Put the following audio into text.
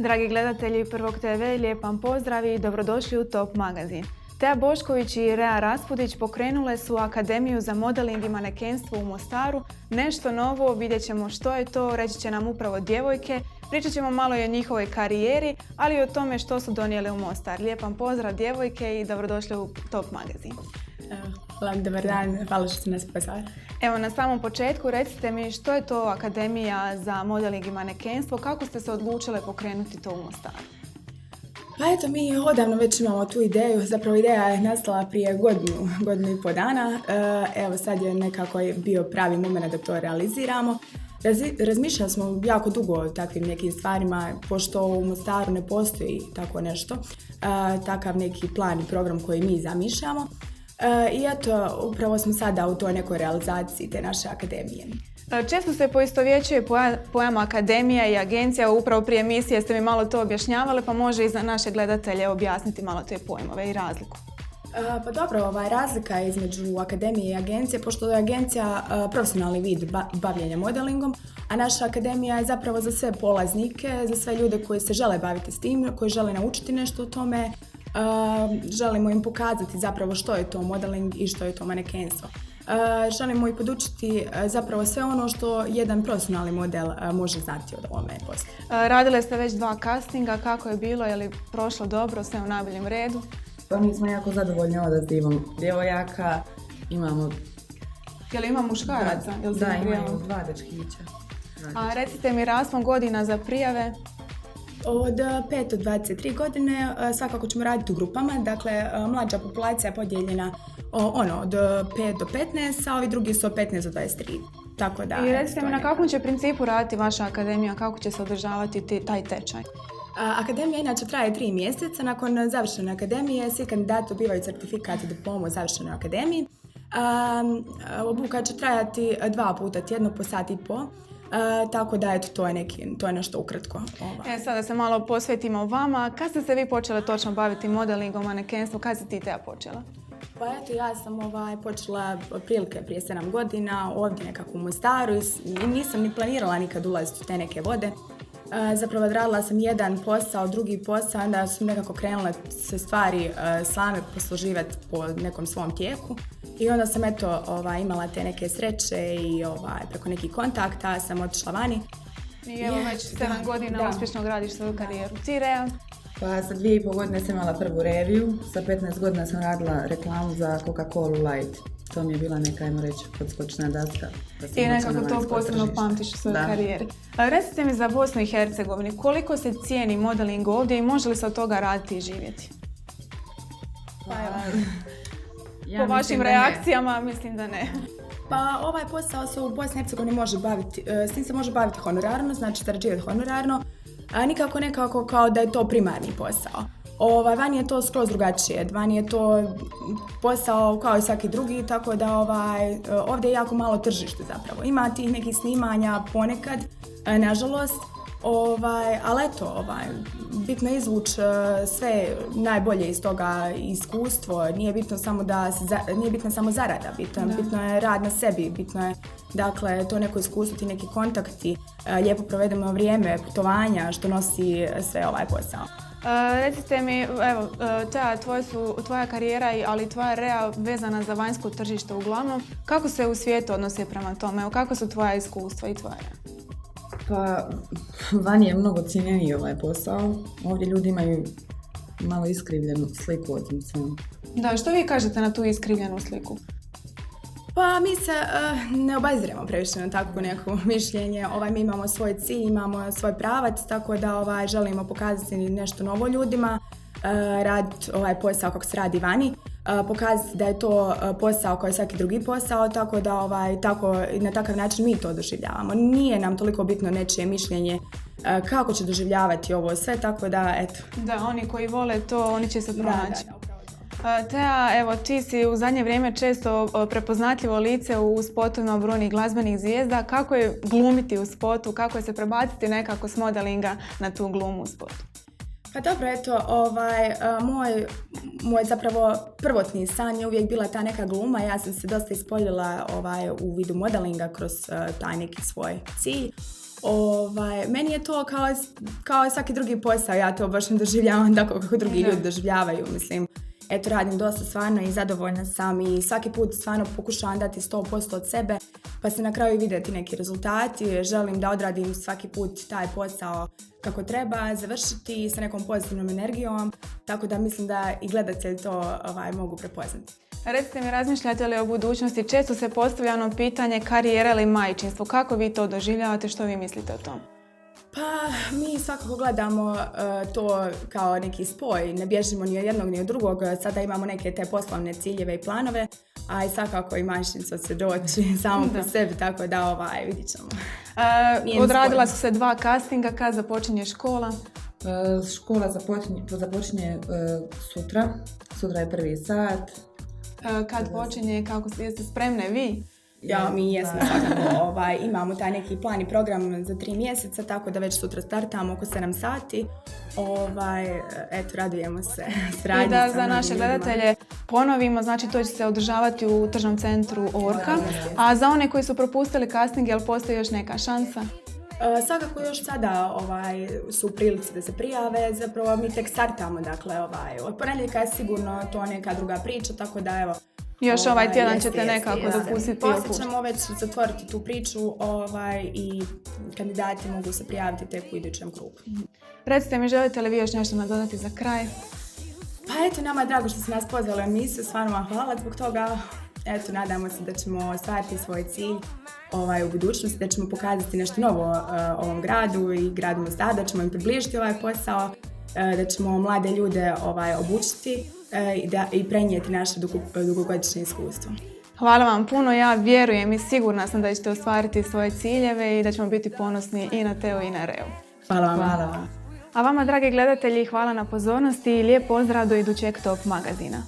Dragi gledatelji Prvog TV, lijep vam pozdrav i dobrodošli u Top magazin. Teja Bošković i Rea Raspudić pokrenule su Akademiju za modeling i manekenstvo u Mostaru. Nešto novo, vidjet ćemo što je to, reći će nam upravo djevojke. Pričat ćemo malo i o njihovoj karijeri, ali i o tome što su donijele u Mostar. Lijep vam pozdrav djevojke i dobrodošli u Top magazin. Dobar dan, hvala što ste nas pozvali. Evo, na samom početku recite mi što je to Akademija za modeling i manekenstvo, kako ste se odlučile pokrenuti to u Mostaru? Pa eto, mi odavno već imamo tu ideju, zapravo ideja je nastala prije godinu i pol dana. Evo sad je nekako bio pravi moment da to realiziramo. Razmišljali smo jako dugo o takvim nekim stvarima, pošto u Mostaru ne postoji tako nešto, takav neki plan i program koji mi zamišljamo. I eto, upravo smo sada u toj nekoj realizaciji te naše akademije. Često se poistovjećuje pojam akademija i agencija, upravo prije emisije ste mi malo to objašnjavali, pa može i za naše gledatelje objasniti malo te pojmove i razliku. Pa dobro, razlika između akademije i agencije, pošto je agencija profesionalni vid bavljenja modelingom, a naša akademija je zapravo za sve polaznike, za sve ljude koji se žele baviti s tim, koji žele naučiti nešto o tome. Želimo im pokazati zapravo što je to modeling i što je to manekenstvo. Želimo i podučiti zapravo sve ono što jedan profesionalni model može znati od ovome posla. Radile ste već 2 castinga, kako je bilo, je li prošlo dobro, sve u najboljem redu? Pa mi smo jako zadovoljni odazivom djevojaka, imamo... Je li ima muškaraca? Da, imaju 2 dečkića. A recite mi raspon godina za prijave? Od 5 do 23 godine svakako ćemo raditi u grupama, dakle mlađa populacija je podijeljena od 5 do 15, a ovi drugi su od 15 do 23. Tako da, i recite mi na kakvom će principu raditi vaša akademija, kako će se održavati taj tečaj? Akademija inače traje 3 mjeseca, nakon završene akademije svi kandidati dobivaju certifikat i diplomu o završenoj akademiji. Obuka će trajati 2 puta tjedno po sat i po. Tako da, eto, to je nešto ukratko. Sada se malo posvetimo vama. Kad ste se vi počeli točno baviti modelingom, manekenstvom? Kad si ti Teja počela? Pa eto, ja sam počela otprilike prije 7 godina ovdje nekako u Mostaru i nisam ni planirala nikad ulaziti u te neke vode. Zapravo radila sam jedan posao, drugi posao, onda su nekako krenule se stvari same posluživati po nekom svom tijeku. I onda sam imala te neke sreće i preko nekih kontakta sam otišla vani. I evo već 7 godina uspješno gradiš svoju karijeru. Ti, Rea? Pa sa 2,5 godine sam imala prvu reviju, sa 15 godina sam radila reklamu za Coca-Cola Light. To mi je bila neka, ajmo reći, podskočna daska. I nekako to posebno pamtiš u svojoj karijeri. Recite mi za Bosnu i Hercegovini, koliko se cijeni modeling ovdje i može li se od toga raditi i živjeti? Po vašim reakcijama mislim da ne. Pa ovaj posao se u Bosni i Hercegovini može baviti, s tim se može baviti honorarno, znači zarađivati honorarno, a nikako nekako kao da je to primarni posao. Vani je to skroz drugačije, vani je to posao kao i svaki drugi, tako da ovdje je jako malo tržište zapravo. Ima tih nekih snimanja ponekad, nažalost, ali eto, bitno je izvući sve najbolje iz toga iskustvo, nije bitno samo zarada, bitno je rad na sebi, bitno je dakle to neko iskustvo, ti neki kontakti, lijepo provedemo vrijeme, putovanja, što nosi sve ovaj posao. Recite mi, evo, tvoja karijera, ali tvoja Rea vezana za vanjsko tržište uglavnom, kako se u svijetu odnose prema tome? Evo, kako su tvoja iskustva i tvoja Rea? Pa, vani je mnogo cijenjeniji ovaj posao. Ovdje ljudi imaju malo iskrivljenu sliku od tim svojom. Da, što vi kažete na tu iskrivljenu sliku? Pa mi se ne obaziremo previše na takvo neko mišljenje. Mi imamo svoj cilj, imamo svoj pravac, tako da želimo pokazati nešto novo ljudima, raditi ovaj posao kako se radi vani, pokazati da je to posao kao i svaki drugi posao, tako da na takav način mi to doživljavamo. Nije nam toliko bitno nečije mišljenje kako će doživljavati ovo sve, tako da eto. Da, oni koji vole to, oni će se pronaći. Teja, evo, ti si u zadnje vrijeme često prepoznatljivo lice u spotovima brojnih glazbenih zvijezda. Kako je glumiti u spotu, kako je se prebaciti nekako s modelinga na tu glumu u spotu? Pa dobro, eto, moj zapravo prvotni san je uvijek bila ta neka gluma. Ja sam se dosta ispoljila u vidu modelinga kroz taj neki svoj cilj. Meni je to kao svaki drugi posao, ja to baš ne doživljavam tako kako drugi ljudi doživljavaju, mislim. Eto, radim dosta stvarno i zadovoljna sam i svaki put stvarno pokušavam dati 100% od sebe, pa se na kraju vidjeti neki rezultati. Želim da odradim svaki put taj posao kako treba, završiti sa nekom pozitivnom energijom, tako da mislim da i gledatelji to mogu prepoznati. Recite mi, razmišljate li o budućnosti? Često se postavlja ono pitanje karijera ili majčinstvo. Kako vi to doživljavate? Što vi mislite o tom? Pa, mi svakako gledamo to kao neki spoj, ne bježimo ni od jednog ni od drugog, sada imamo neke te poslovne ciljeve i planove, a i svakako i majčinstvo će doći samo po sebi, tako da vidit ćemo. Odradila su se 2 castinga, kad započinje škola? Škola započinje sutra je 1. sat. Kad počinje, jeste spremne vi? Ja, mi jesmo svakako, imamo taj neki plan i program za 3 mjeseca, tako da već sutra startamo oko 7 sati. Eto, radujemo se. I da za naše gledatelje ponovimo, znači to će se održavati u tržnom centru Orka, a za one koji su propustili casting, jel postoji još neka šansa? Svakako još sada su u prilici da se prijave, zapravo mi tek startamo, dakle od ponedjeljka je sigurno to neka druga priča, tako da evo, još ovaj tjedan ćete nekako dopustiti. Poslije ćemo već zatvoriti tu priču i kandidati mogu se prijaviti tek u idućem krugu. Recite mi, želite li vi još nešto nadodati za kraj? Pa eto, nama je drago što ste nas pozvali u emisiju, stvarno vam hvala zbog toga. Eto, nadamo se da ćemo ostvariti svoj cilj u budućnosti, da ćemo pokazati nešto novo ovom gradu i gradu Mostaru, da ćemo im približiti ovaj posao, da ćemo mlade ljude obučiti i prenijeti naše dugogodišnje iskustvo. Hvala vam puno, ja vjerujem i sigurna sam da ćete ostvariti svoje ciljeve i da ćemo biti ponosni i na Teo i na Reu. Hvala vam. A vama, dragi gledatelji, hvala na pozornosti i lijep pozdrav do idućeg Top magazina.